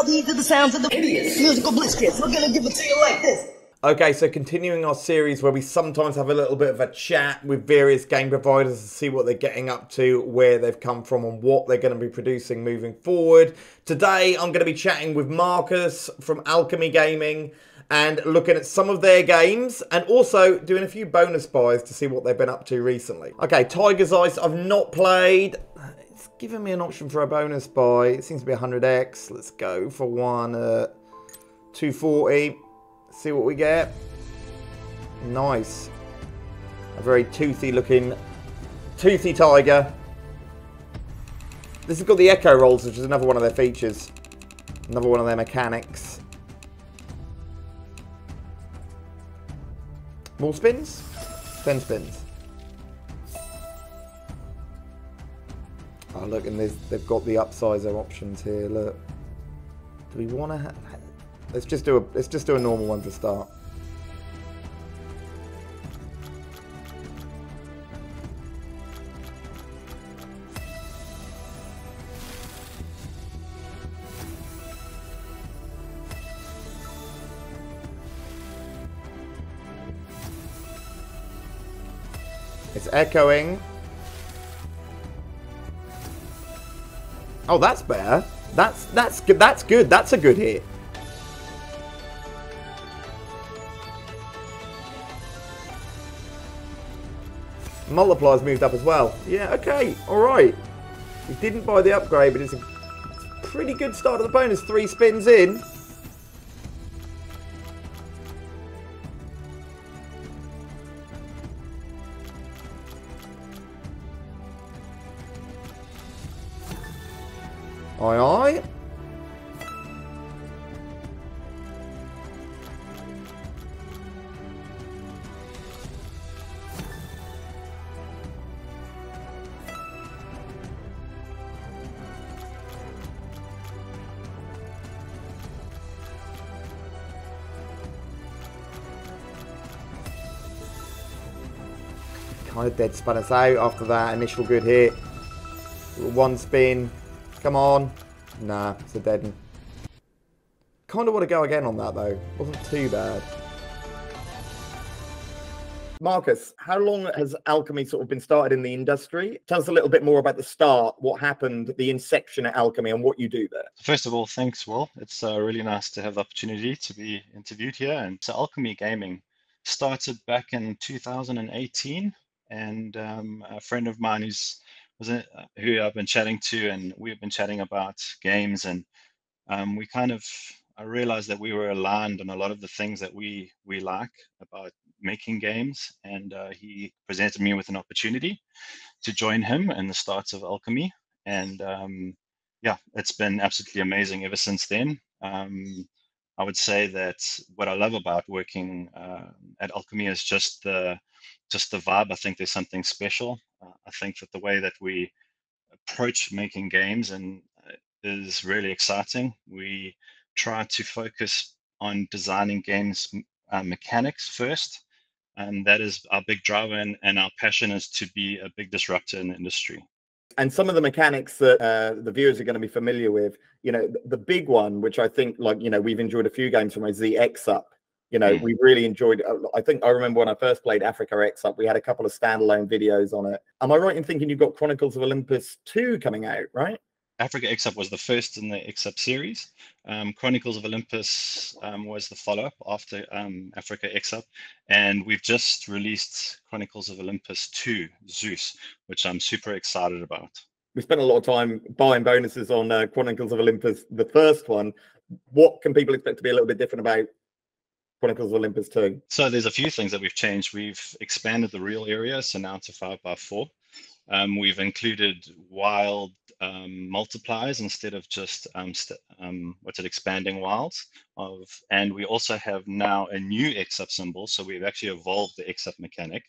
Now these are the sounds of the Hideous musical blitzkrieg. We're gonna give it to you like this. Okay, so continuing our series where we sometimes have a little bit of a chat with various game providers to see what they're getting up to, where they've come from, and what they're going to be producing moving forward. Today, I'm going to be chatting with Marcus from Alchemy Gaming and looking at some of their games and also doing a few bonus buys to see what they've been up to recently. Okay, Tiger's Ice, I've not played. It's given me an option for a bonus buy. It seems to be 100x. Let's go for one at 240. See what we get. Nice. A very toothy tiger. This has got the echo rolls, which is another one of their features. Another one of their mechanics. More spins? 10 spins. Oh, look, and they've got the upsizer options here. Look. Do we want to have... Let's just do a normal one to start. It's echoing. Oh, that's better. That's good. That's good. That's a good hit. Multiplier's moved up as well. Yeah, okay, alright. We didn't buy the upgrade, but it's a pretty good start to the bonus. 3 spins in. Aye, aye. Kind of dead spun us out after that initial good hit. One spin. Come on. Nah, it's a dead one. Kind of want to go again on that though. Wasn't too bad. Marcus, how long has Alchemy sort of been started in the industry? Tell us a little bit more about the start, what happened, the inception at Alchemy, and what you do there. First of all, thanks, Will. It's really nice to have the opportunity to be interviewed here. And so Alchemy Gaming started back in 2018. And a friend of mine who I've been chatting to, and we've been chatting about games, and I realized that we were aligned on a lot of the things that we like about making games, and he presented me with an opportunity to join him in the start of Alchemy, and yeah, it's been absolutely amazing ever since then. I would say that what I love about working at Alchemy is just the vibe. I think there's something special. I think that the way that we approach making games is really exciting. We try to focus on designing games mechanics first, and that is our big driver, and our passion is to be a big disruptor in the industry. And some of the mechanics that the viewers are going to be familiar with, you know, the big one, which I think, like, you know, we've enjoyed a few games from, is the X-Up. You know, we really enjoyed it. I think I remember when I first played Africa X-Up, we had a couple of standalone videos on it. Am I right in thinking you've got Chronicles of Olympus 2 coming out, right? Africa X-Up was the first in the X-Up series. Chronicles of Olympus was the follow-up after Africa X-Up. And we've just released Chronicles of Olympus 2, Zeus, which I'm super excited about. We spent a lot of time buying bonuses on Chronicles of Olympus, the first one. What can people expect to be a little bit different about Chronicles of Olympus 2? So there's a few things that we've changed. We've expanded the real area, so now to 5x4. We've included wild multipliers instead of just expanding wilds. And we also have now a new X-Up symbol. So we've actually evolved the X-Up mechanic.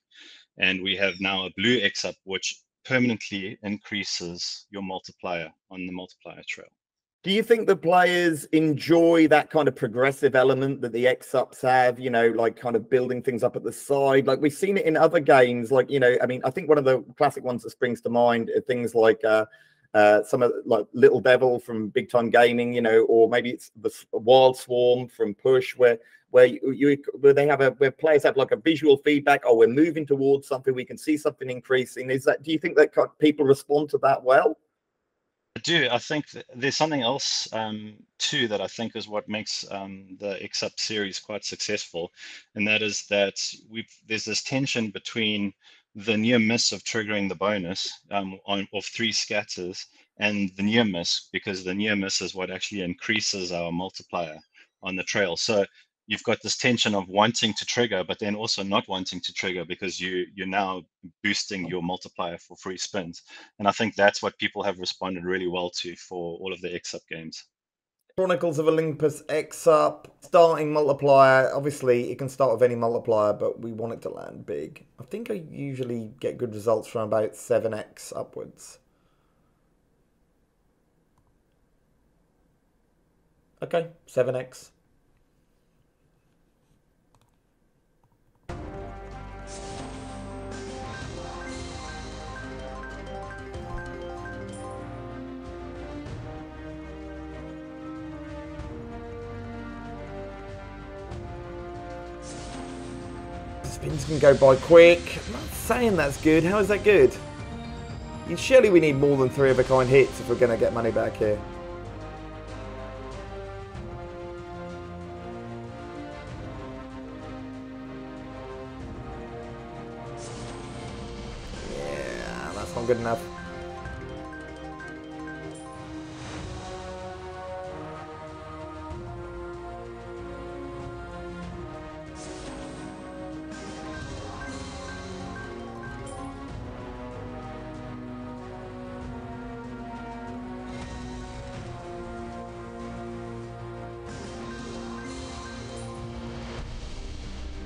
And we have now a blue X-Up, which permanently increases your multiplier on the multiplier trail. Do you think the players enjoy that kind of progressive element that the X-Ups have, you know, like kind of building things up at the side? Like we've seen it in other games, like, you know, I mean, I think one of the classic ones that springs to mind are things like some of like Little Devil from Big Time Gaming, you know, or maybe it's the Wild Swarm from Push, where where players have like a visual feedback. Oh, we're moving towards something. We can see something increasing. Do you think that people respond to that well? I do. I think there's something else too that I think is what makes the XUp series quite successful, and that is that there's this tension between the near miss of triggering the bonus of 3 scatters and the near miss, because the near miss is what actually increases our multiplier on the trail. So you've got this tension of wanting to trigger, but then also not wanting to trigger, because you're now boosting your multiplier for free spins. And I think that's what people have responded really well to for all of the XUp games. Chronicles of Olympus XUp, starting multiplier. Obviously, it can start with any multiplier, but we want it to land big. I think I usually get good results from about 7x upwards. Okay, 7x. Spins can go by quick. I'm not saying that's good. How is that good? Surely we need more than 3 of a kind hits if we're going to get money back here. Yeah, that's not good enough.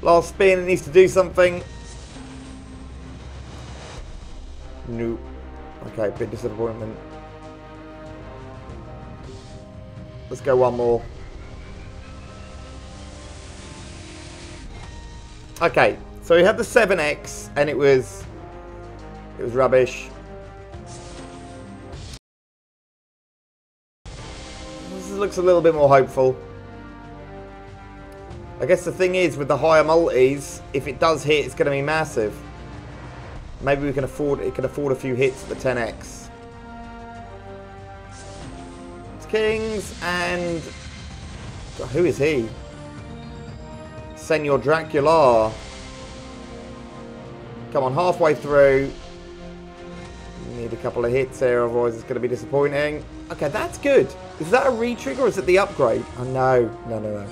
Last spin, it needs to do something. Nope. Okay, bit disappointment. Let's go one more. Okay, so we had the 7x and it was rubbish. This looks a little bit more hopeful. I guess the thing is, with the higher multis, if it does hit, it's going to be massive. Maybe we can afford it. Can afford a few hits at the 10x. It's kings and who is he? Senor Dracula. Come on, halfway through. Need a couple of hits here, otherwise it's going to be disappointing. Okay, that's good. Is that a re-trigger or is it the upgrade? Oh no, no.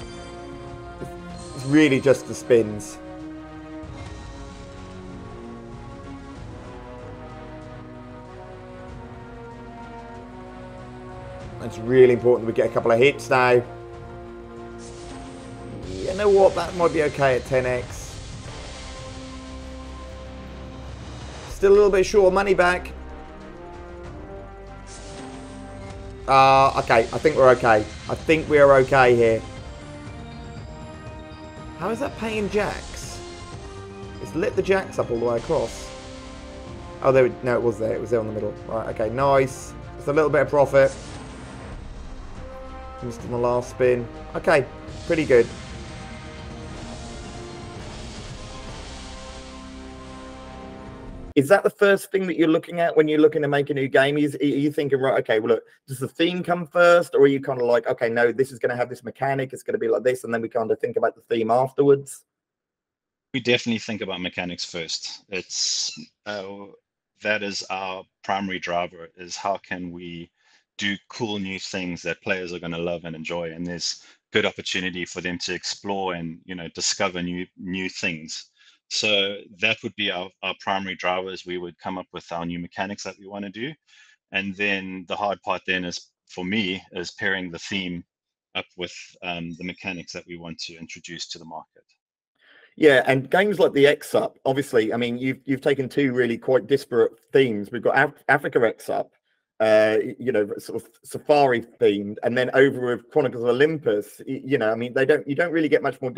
It's really just the spins. It's really important we get a couple of hits now. You know what? That might be okay at 10x. Still a little bit short of money back. Okay. I think we're okay. I think we are okay here. How is that paying jacks? It's lit the jacks up all the way across. Oh, no, it was there. It was there in the middle. Right, okay, nice. It's a little bit of profit. Missed on the last spin. Okay, pretty good. Is that the first thing that you're looking at when you're looking to make a new game? Are you thinking, right, okay, well, look, does the theme come first? Or are you kind of like, okay, no, this is going to have this mechanic, it's going to be like this, and then we kind of think about the theme afterwards? We definitely think about mechanics first. It's that is our primary driver, is how can we do cool new things that players are going to love and enjoy, and there's good opportunity for them to explore and, you know, discover new things. So that would be our primary drivers. We would come up with our new mechanics that we want to do. And then the hard part then is, for me, is pairing the theme up with the mechanics that we want to introduce to the market. Yeah, and games like the XUp, obviously, I mean, you've taken 2 really quite disparate themes. We've got Africa XUp, you know, sort of safari themed, and then over with Chronicles of Olympus, you know, I mean, you don't really get much more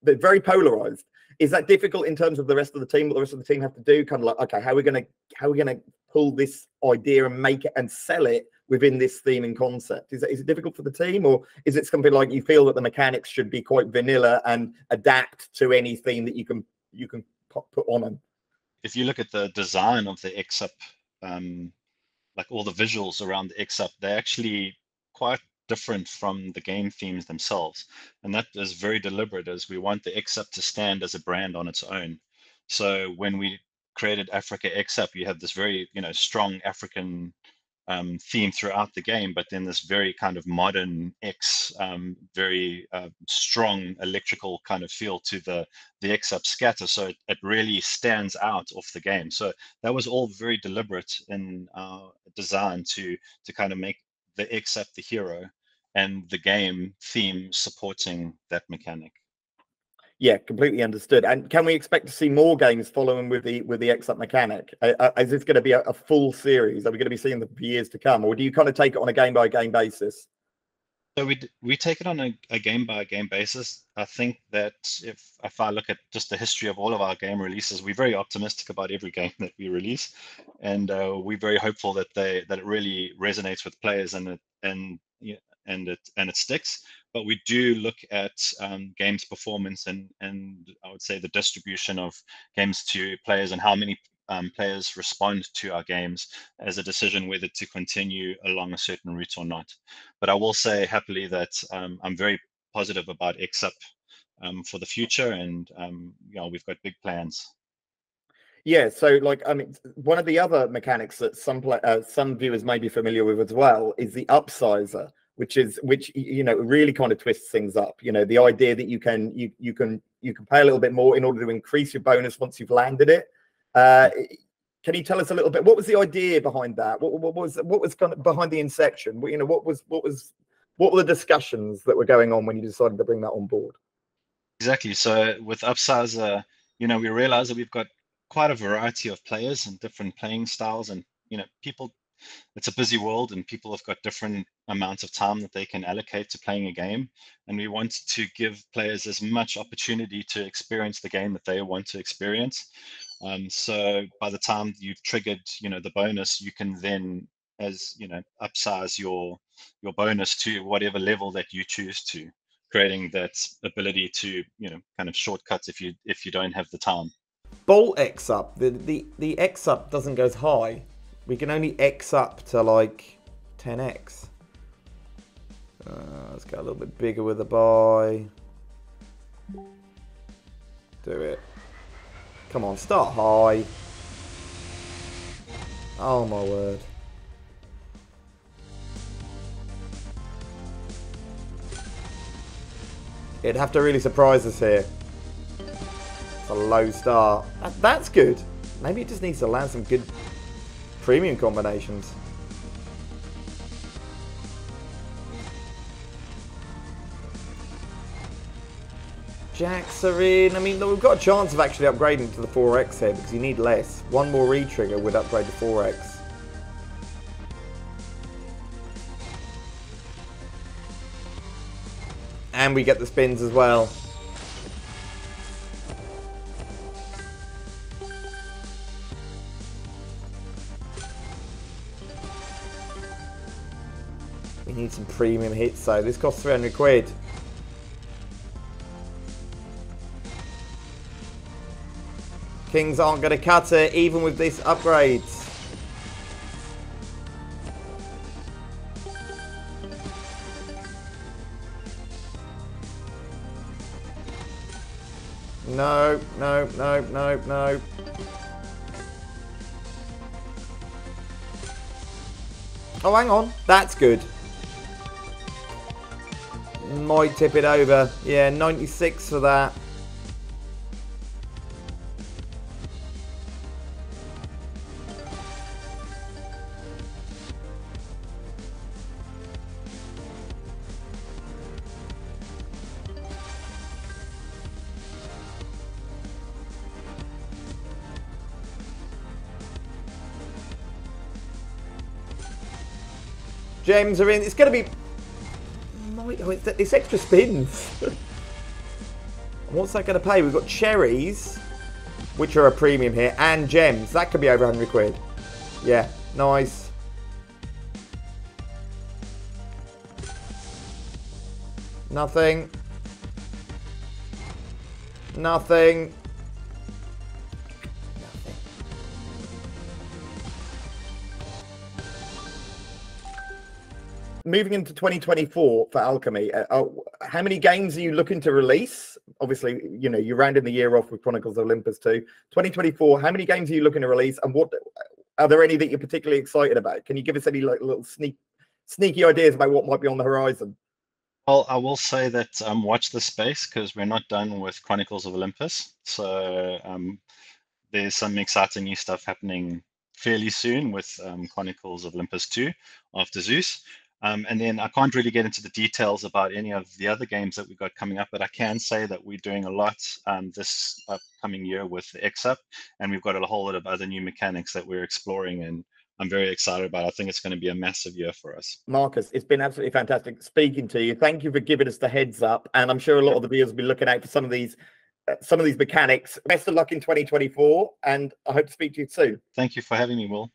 they're very polarized. Is that difficult in terms of the rest of the team? What the rest of the team have to do? Kind of like, okay, how are we gonna pull this idea and make it and sell it within this theme and concept? Is it difficult for the team, or is it something like you feel that the mechanics should be quite vanilla and adapt to any theme that you can put on them? If you look at the design of the XUp, like all the visuals around the XUp, they're actually quite different from the game themes themselves. And that is very deliberate, as we want the XUp to stand as a brand on its own. So when we created Africa XUp, you have this very, strong African theme throughout the game, but then this very kind of modern very strong electrical kind of feel to the XUp scatter. So it really stands out off the game. So that was all very deliberate in our design to kind of make the XUp the hero and the game theme supporting that mechanic. Yeah, completely understood. And can we expect to see more games following with the XUp mechanic? Is this going to be a full series? Are we going to be seeing them for years to come, or do you kind of take it on a game by game basis? So we take it on a game by game basis. I think that if I look at just the history of all of our game releases, we're very optimistic about every game that we release, and we're very hopeful that it really resonates with players and it sticks. But we do look at games performance and I would say the distribution of games to players and how many players respond to our games as a decision whether to continue along a certain route or not. But I will say happily that I'm very positive about XUp for the future, and we've got big plans. Yeah, so like, I mean, one of the other mechanics that some viewers may be familiar with as well is the upsizer, which really kind of twists things up. The idea that you can pay a little bit more in order to increase your bonus once you've landed it. Can you tell us a little bit? What was the idea behind that? What was kind of behind the inception? What were the discussions that were going on when you decided to bring that on board? Exactly. So with upsizer, we realize that we've got quite a variety of players and different playing styles, and people. It's a busy world, and people have got different amounts of time that they can allocate to playing a game. And we want to give players as much opportunity to experience the game that they want to experience. So by the time you've triggered, the bonus, you can then, upsize your bonus to whatever level that you choose to, creating that ability to, kind of shortcuts if you don't have the time. Bolt XUp, the XUp doesn't go as high. We can only X up to like 10x. Let's go a little bit bigger with the buy. Do it. Come on, start high. Oh my word. It'd have to really surprise us here. It's a low start. That's good. Maybe it just needs to land some good premium combinations. Jacks are in. I mean, we've got a chance of actually upgrading to the 4x here because you need less. One more re-trigger would upgrade to 4x. And we get the spins as well. We need some premium hits though. This costs 300 quid. Kings aren't going to cut it even with these upgrades. No, no, no, no, no. Oh, hang on. That's good. Might tip it over. Yeah, 96 for that. Gems are in. It's going to be... Oh, it's extra spins. What's that going to pay? We've got cherries, which are a premium here, and gems. That could be over 100 quid. Yeah, nice. Nothing. Nothing. Moving into 2024 for Alchemy, how many games are you looking to release? Obviously, you know, you're rounding the year off with Chronicles of Olympus 2. 2024, how many games are you looking to release, and what are there any that you're particularly excited about? Can you give us any like little sneaky ideas about what might be on the horizon? Well, I will say that watch the space, because we're not done with Chronicles of Olympus. So there's some exciting new stuff happening fairly soon with Chronicles of Olympus 2 after Zeus. And then I can't really get into the details about any of the other games that we've got coming up, but I can say that we're doing a lot this upcoming year with the X-Up, and we've got a whole lot of other new mechanics that we're exploring, and I'm very excited about it. I think it's going to be a massive year for us. Marcus, it's been absolutely fantastic speaking to you. Thank you for giving us the heads up, and I'm sure a lot of the viewers will be looking out for some of these mechanics. Best of luck in 2024, and I hope to speak to you soon. Thank you for having me, Will.